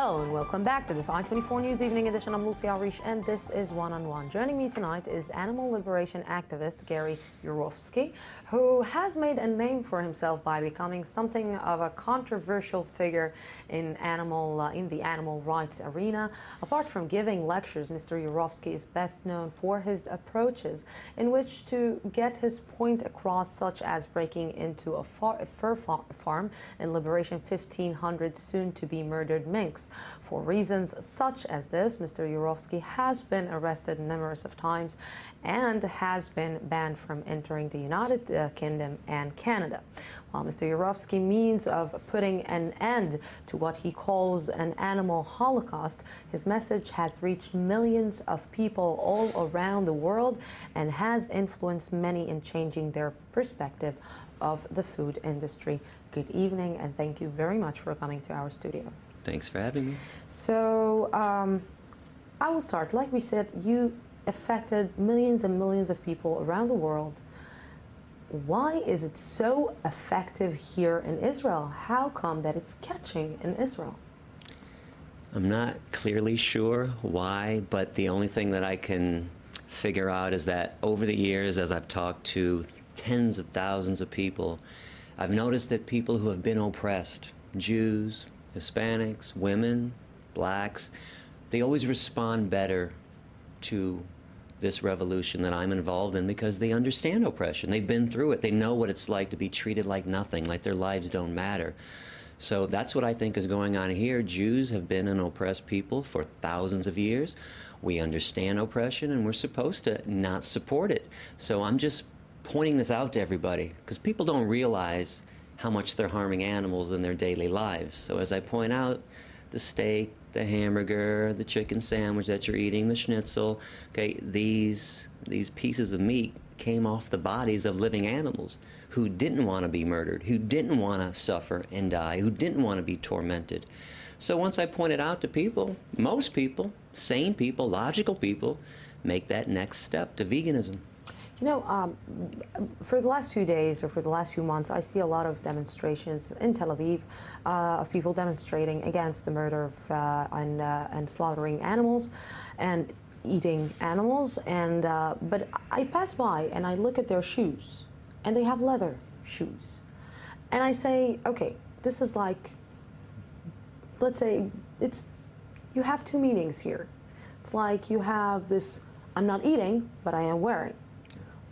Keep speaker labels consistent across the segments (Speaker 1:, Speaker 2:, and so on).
Speaker 1: Hello and welcome back to this I-24 News Evening Edition. I'm Lucy Arish and this is One on One. Joining me tonight is animal liberation activist Gary Yourofsky, who has made a name for himself by becoming something of a controversial figure in the animal rights arena. Apart from giving lectures, Mr. Yourofsky is best known for his approaches in which to get his point across, such as breaking into a fur farm in Liberation 1500 soon-to-be murdered minks. For reasons such as this, Mr. Yourofsky has been arrested numerous of times and has been banned from entering the United Kingdom and Canada. While Mr. Yourofsky means of putting an end to what he calls an animal holocaust, his message has reached millions of people all around the world and has influenced many in changing their perspective of the food industry. Good evening and thank you very much for coming to our studio.
Speaker 2: Thanks for having me.
Speaker 1: So I will start. Like we said, you affected millions and millions of people around the world. Why is it so effective here in Israel? How come that it's catching in Israel?
Speaker 2: I'm not clearly sure why, but the only thing that I can figure out is that over the years, as I've talked to tens of thousands of people, I've noticed that people who have been oppressed, Jews, Hispanics, women, blacks, they always respond better to this revolution that I'm involved in because they understand oppression. They've been through it. They know what it's like to be treated like nothing, like their lives don't matter. So that's what I think is going on here. Jews have been an oppressed people for thousands of years. We understand oppression and we're supposed to not support it. So I'm just pointing this out to everybody because people don't realize how much they're harming animals in their daily lives. So as I point out, the steak, the hamburger, the chicken sandwich that you're eating, the schnitzel, okay, these pieces of meat came off the bodies of living animals who didn't want to be murdered, who didn't want to suffer and die, who didn't want to be tormented. So once I point it out to people, most people, sane people, logical people, make that next step to veganism.
Speaker 1: You know, for the last few days or for the last few months, I see a lot of demonstrations in Tel Aviv of people demonstrating against the murder of and slaughtering animals and eating animals. And but I pass by and I look at their shoes, and they have leather shoes, and I say, okay, this is like, let's say you have two meanings here. It's like you have this: I'm not eating, but I am wearing.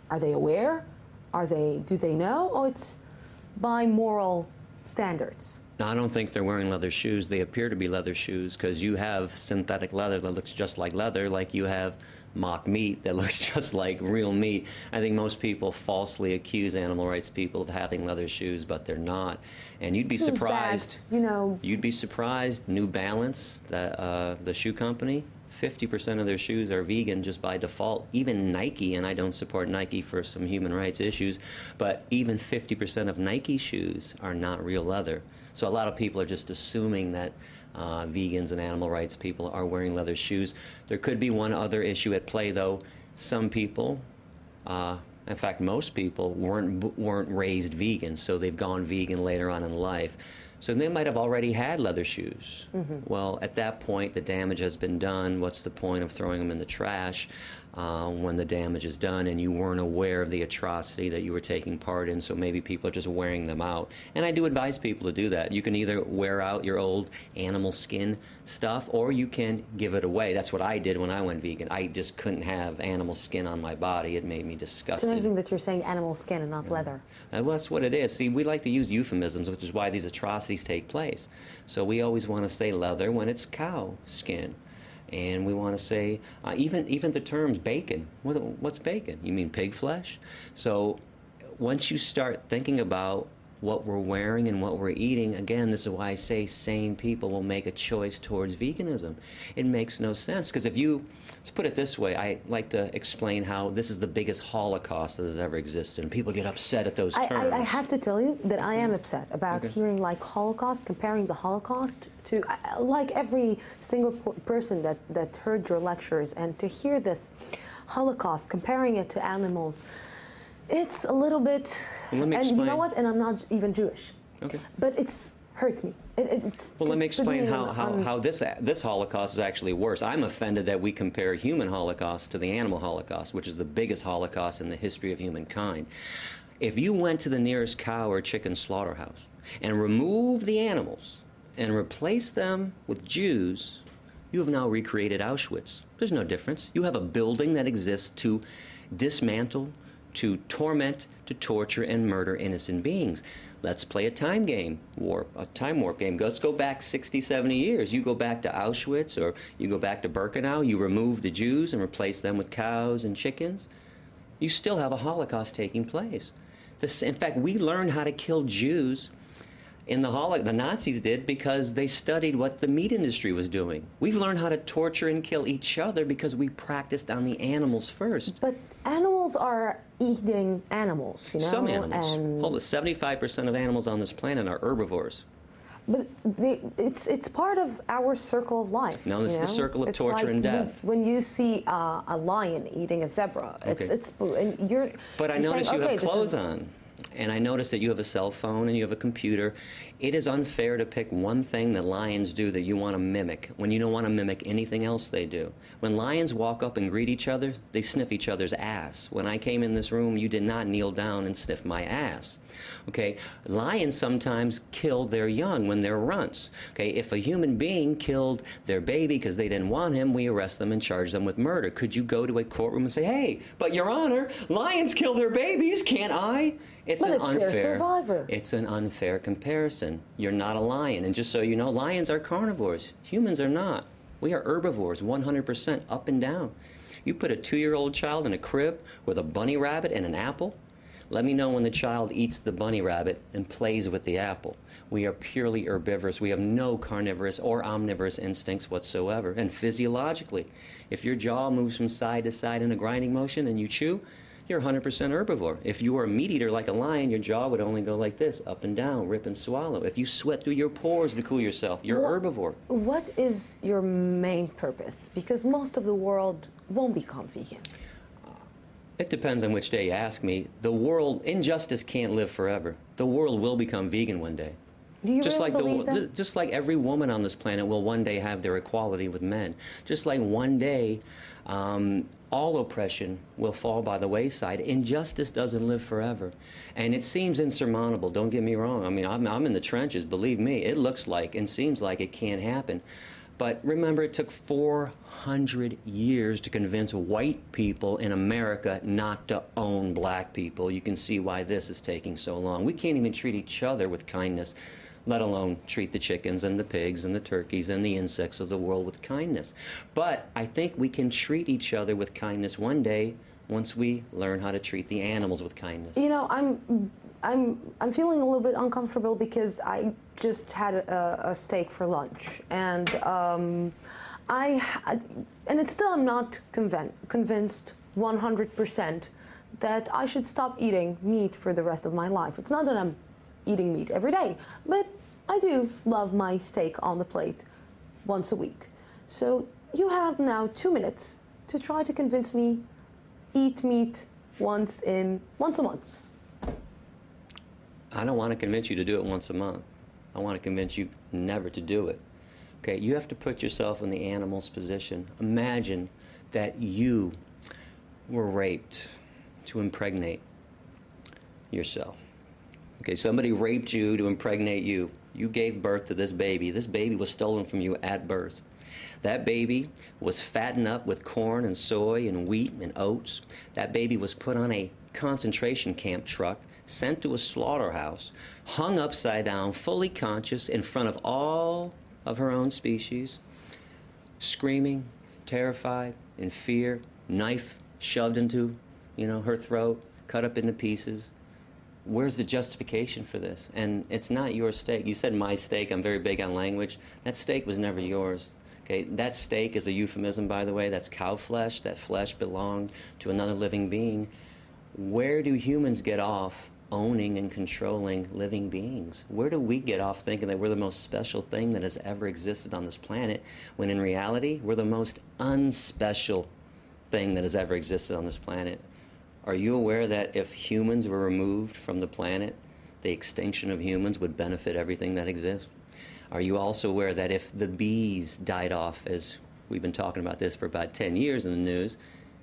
Speaker 1: Are they aware? Do they know? Oh, it's by moral standards.
Speaker 2: No, I don't think they're wearing leather shoes. They appear to be leather shoes because you have synthetic leather that looks just like leather, like you have mock meat that looks just like real meat. I think most people falsely accuse animal rights people of having leather shoes, but they're not. And you'd be surprised.
Speaker 1: That, you know,
Speaker 2: you'd be surprised. New Balance, the shoe company, 50% of their shoes are vegan just by default. Even Nike, and I don't support Nike for some human rights issues, but even 50% of Nike shoes are not real leather. So a lot of people are just assuming that vegans and animal rights people are wearing leather shoes. There could be one other issue at play, though. Some people, in fact, most people weren't raised vegan, so they've gone vegan later on in life. So they might have already had leather shoes. Mm-hmm. Well, at that point, the damage has been done. What's the point of throwing them in the trash when the damage is done and you weren't aware of the atrocity that you were taking part in? So maybe people are just wearing them out. And I do advise people to do that. You can either wear out your old animal skin stuff or you can give it away. That's what I did when I went vegan. I just couldn't have animal skin on my body. It made me disgusted.
Speaker 1: It's amazing that you're saying animal skin and not leather.
Speaker 2: Well, that's what it is. See, we like to use euphemisms, which is why these atrocities take place. So we always want to say leather when it's cow skin. And we want to say, even the terms bacon. What's bacon? You mean pig flesh? So once you start thinking about what we're wearing and what we're eating, again, this is why I say sane people will make a choice towards veganism. It makes no sense, because if you, let's put it this way, I like to explain how this is the biggest Holocaust that has ever existed, and people get upset at those terms.
Speaker 1: I have to tell you that I am upset about hearing like Holocaust, comparing the Holocaust to, like every single person that heard your lectures, and to hear this Holocaust, comparing it to animals, it's a little bit,
Speaker 2: well, let me
Speaker 1: and
Speaker 2: explain.
Speaker 1: you know what, and I'm not even Jewish, but it's hurt me.
Speaker 2: Well, let me explain how this Holocaust is actually worse. I'm offended that we compare human Holocaust to the animal Holocaust, which is the biggest Holocaust in the history of humankind. If you went to the nearest cow or chicken slaughterhouse and removed the animals and replaced them with Jews, you have now recreated Auschwitz. There's no difference. You have a building that exists to dismantle, to torment, to torture, and murder innocent beings. Let's play a time warp game. Let's go back 60, 70 years. You go back to Auschwitz, or you go back to Birkenau, you remove the Jews and replace them with cows and chickens. You still have a Holocaust taking place. In fact, we learned how to kill Jews in the Nazis did because they studied what the meat industry was doing. We've learned how to torture and kill each other because we practiced on the animals first.
Speaker 1: But animals are eating animals, you know?
Speaker 2: Some animals. Hold on, 75% of animals on this planet are herbivores.
Speaker 1: But it's part of our circle of life.
Speaker 2: No, it's the circle of torture and death.
Speaker 1: When you see a lion eating a zebra, and you're.
Speaker 2: But I notice you have clothes on. And I notice that you have a cell phone and you have a computer. It is unfair to pick one thing that lions do that you want to mimic when you don't want to mimic anything else they do. When lions walk up and greet each other, they sniff each other's ass. When I came in this room, you did not kneel down and sniff my ass. Okay? Lions sometimes kill their young when they're runts. Okay? If a human being killed their baby because they didn't want him, we arrest them and charge them with murder. Could you go to a courtroom and say, hey, but Your Honor, lions kill their babies, can't I? It's
Speaker 1: their survivor.
Speaker 2: It's an unfair comparison. You're not a lion. And just so you know, lions are carnivores. Humans are not. We are herbivores, 100% up and down. You put a 2-year-old child in a crib with a bunny rabbit and an apple, let me know when the child eats the bunny rabbit and plays with the apple. We are purely herbivorous. We have no carnivorous or omnivorous instincts whatsoever. And physiologically, if your jaw moves from side to side in a grinding motion and you chew, you're 100% herbivore. If you were a meat eater like a lion, your jaw would only go like this, up and down, rip and swallow. If you sweat through your pores to cool yourself, you're herbivore.
Speaker 1: What is your main purpose? Because most of the world won't become vegan.
Speaker 2: It depends on which day you ask me. The world, injustice can't live forever. The world will become vegan one day.
Speaker 1: Do you really believe that?
Speaker 2: Just like every woman on this planet will one day have their equality with men. Just like one day all oppression will fall by the wayside. Injustice doesn't live forever. And it seems insurmountable, don't get me wrong. I mean, I'm in the trenches, believe me. It looks like and seems like it can't happen. But remember, it took 400 years to convince white people in America not to own black people. You can see why this is taking so long. We can't even treat each other with kindness, let alone treat the chickens and the pigs and the turkeys and the insects of the world with kindness. But I think we can treat each other with kindness one day once we learn how to treat the animals with kindness.
Speaker 1: You know, I'm feeling a little bit uncomfortable because I just had a steak for lunch, and and it's still I'm not convinced 100% that I should stop eating meat for the rest of my life. It's not that I'm eating meat every day, but I do love my steak on the plate once a week. So you have now 2 minutes to try to convince me eat meat once a month.
Speaker 2: I don't want to convince you to do it once a month. I want to convince you never to do it. Okay, you have to put yourself in the animal's position. Imagine that you were raped to impregnate yourself. Okay, somebody raped you to impregnate you. You gave birth to this baby. This baby was stolen from you at birth. That baby was fattened up with corn and soy and wheat and oats. That baby was put on a concentration camp truck, sent to a slaughterhouse, hung upside down, fully conscious, in front of all of her own species, screaming, terrified, in fear, knife shoved into, her throat, cut up into pieces. Where's the justification for this? And it's not your steak. You said my steak. I'm very big on language. That steak was never yours. Okay, that steak is a euphemism, by the way. That's cow flesh. That flesh belonged to another living being. Where do humans get off owning and controlling living beings? Where do we get off thinking that we're the most special thing that has ever existed on this planet, when in reality, we're the most unspecial thing that has ever existed on this planet? Are you aware that if humans were removed from the planet, the extinction of humans would benefit everything that exists? Are you also aware that if the bees died off, as we've been talking about this for about 10 years in the news,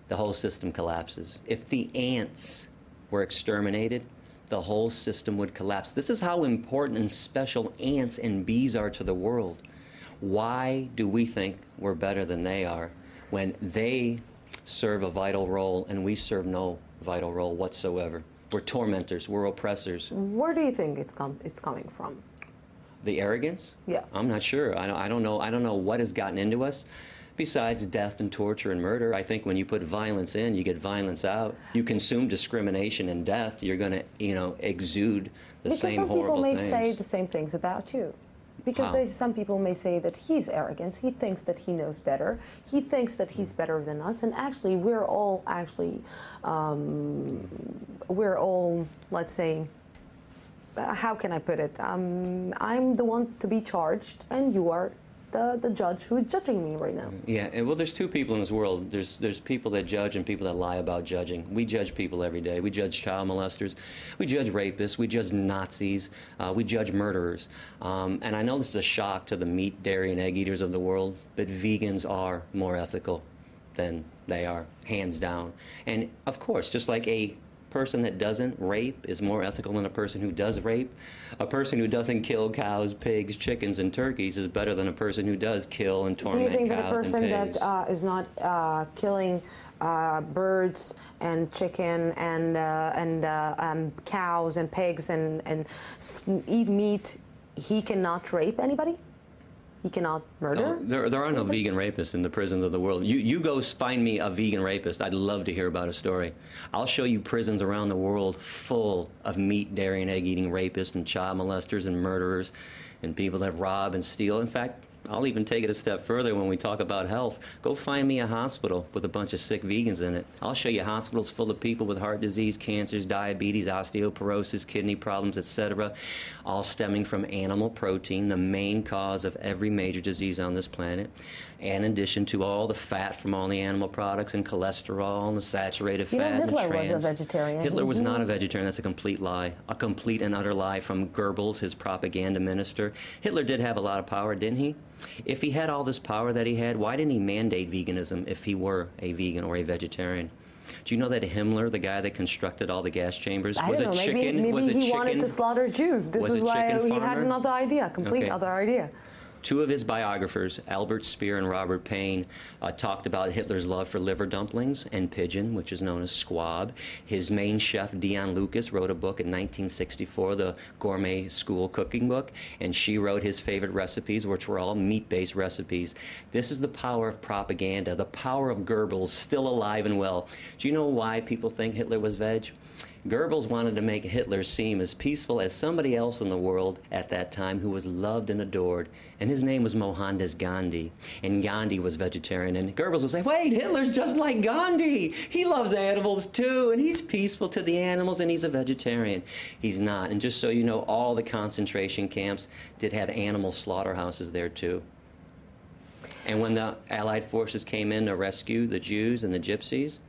Speaker 2: the whole system collapses? If the ants were exterminated, the whole system would collapse. This is how important and special ants and bees are to the world. Why do we think we're better than they are when they serve a vital role and we serve no vital role whatsoever? We're tormentors, we're oppressors.
Speaker 1: Where do you think it's coming from?
Speaker 2: The arrogance?
Speaker 1: Yeah.
Speaker 2: I'm not sure. I don't know what has gotten into us. Besides death and torture and murder, I think when you put violence in, you get violence out. You consume discrimination and death, you're going to, exude the same horrible things.
Speaker 1: Because some people may say the same things about you. Because some people may say that he's arrogant, he thinks that he knows better, he thinks that he's better than us, and actually we're all let's say, how can I put it? I'm the one to be charged, and you are the judge who is judging me right now.
Speaker 2: Yeah, well, there's two people in this world. There's people that judge and people that lie about judging. We judge people every day. We judge child molesters. We judge rapists. We judge Nazis. We judge murderers. And I know this is a shock to the meat, dairy, and egg eaters of the world, but vegans are more ethical than they are, hands down. And of course, just like a person that doesn't rape is more ethical than a person who does rape. A person who doesn't kill cows, pigs, chickens, and turkeys is better than a person who does kill and torment cows and pigs.
Speaker 1: Do you think that a person that is not killing birds and chicken and cows and pigs and eat meat, he cannot rape anybody? He cannot murder?
Speaker 2: No, there are no vegan rapists in the prisons of the world. You go find me a vegan rapist. I'd love to hear about a story. I'll show you prisons around the world full of meat, dairy, and egg-eating rapists and child molesters and murderers and people that rob and steal. In fact, I'll even take it a step further when we talk about health. Go find me a hospital with a bunch of sick vegans in it. I'll show you hospitals full of people with heart disease, cancers, diabetes, osteoporosis, kidney problems, etc., all stemming from animal protein, the main cause of every major disease on this planet, and in addition to all the fat from all the animal products and cholesterol and the saturated fat and
Speaker 1: Hitler
Speaker 2: trans.
Speaker 1: was a vegetarian.
Speaker 2: Hitler was not a vegetarian. That's a complete lie. A complete and utter lie from Goebbels, his propaganda minister. Hitler did have a lot of power, didn't he? If he had all this power that he had, why didn't he mandate veganism if he were a vegan or a vegetarian? Do you know that Himmler, the guy that constructed all the gas chambers, was a chicken?
Speaker 1: Maybe he wanted to slaughter Jews. This is why he had another idea, complete other idea.
Speaker 2: Two of his biographers, Albert Speer and Robert Payne, talked about Hitler's love for liver dumplings and pigeon, which is known as squab. His main chef, Dion Lucas, wrote a book in 1964, the Gourmet School Cooking Book, and she wrote his favorite recipes, which were all meat-based recipes. This is the power of propaganda, the power of Goebbels, still alive and well. Do you know why people think Hitler was veg? Goebbels wanted to make Hitler seem as peaceful as somebody else in the world at that time who was loved and adored. And his name was Mohandas Gandhi. And Gandhi was vegetarian. And Goebbels would say, wait, Hitler's just like Gandhi. He loves animals too, and he's peaceful to the animals, and he's a vegetarian. He's not. And just so you know, all the concentration camps did have animal slaughterhouses there too. And when the Allied forces came in to rescue the Jews and the Gypsies,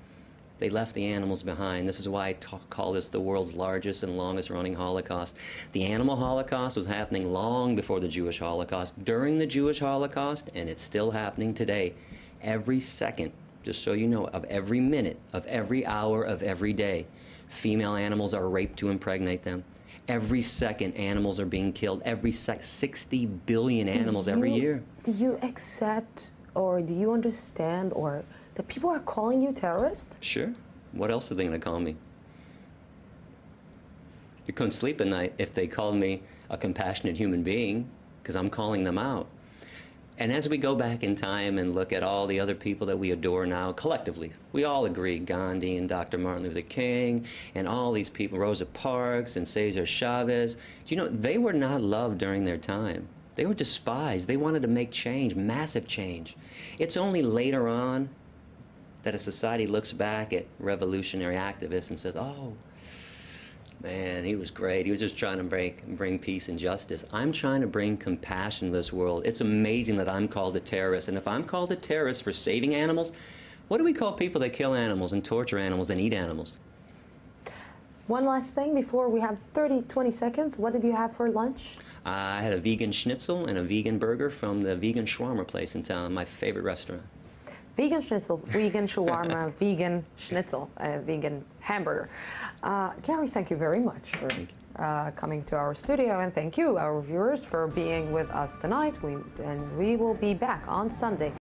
Speaker 2: they left the animals behind. This is why I call this the world's largest and longest running Holocaust. The Animal Holocaust was happening long before the Jewish Holocaust, during the Jewish Holocaust, and it's still happening today. Every second, just so you know, of every minute, of every hour, of every day, female animals are raped to impregnate them. Every second, animals are being killed. Every 60 billion animals every year.
Speaker 1: Do you accept, or do you understand, or that people are calling you terrorist?
Speaker 2: Sure. What else are they going to call me? You couldn't sleep at night if they called me a compassionate human being, because I'm calling them out. And as we go back in time and look at all the other people that we adore now, collectively, we all agree, Gandhi and Dr. Martin Luther King and all these people, Rosa Parks and Cesar Chavez, do you know, they were not loved during their time. They were despised. They wanted to make change, massive change. It's only later on that a society looks back at revolutionary activists and says, oh, man, he was great. He was just trying to bring peace and justice. I'm trying to bring compassion to this world. It's amazing that I'm called a terrorist. And if I'm called a terrorist for saving animals, what do we call people that kill animals and torture animals and eat animals?
Speaker 1: One last thing before we have 20 seconds. What did you have for lunch?
Speaker 2: I had a vegan schnitzel and a vegan burger from the vegan shawarma place in town, my favorite restaurant.
Speaker 1: Vegan schnitzel, vegan shawarma, vegan schnitzel, vegan hamburger. Gary, thank you very much for coming to our studio, and thank you, our viewers, for being with us tonight. We will be back on Sunday.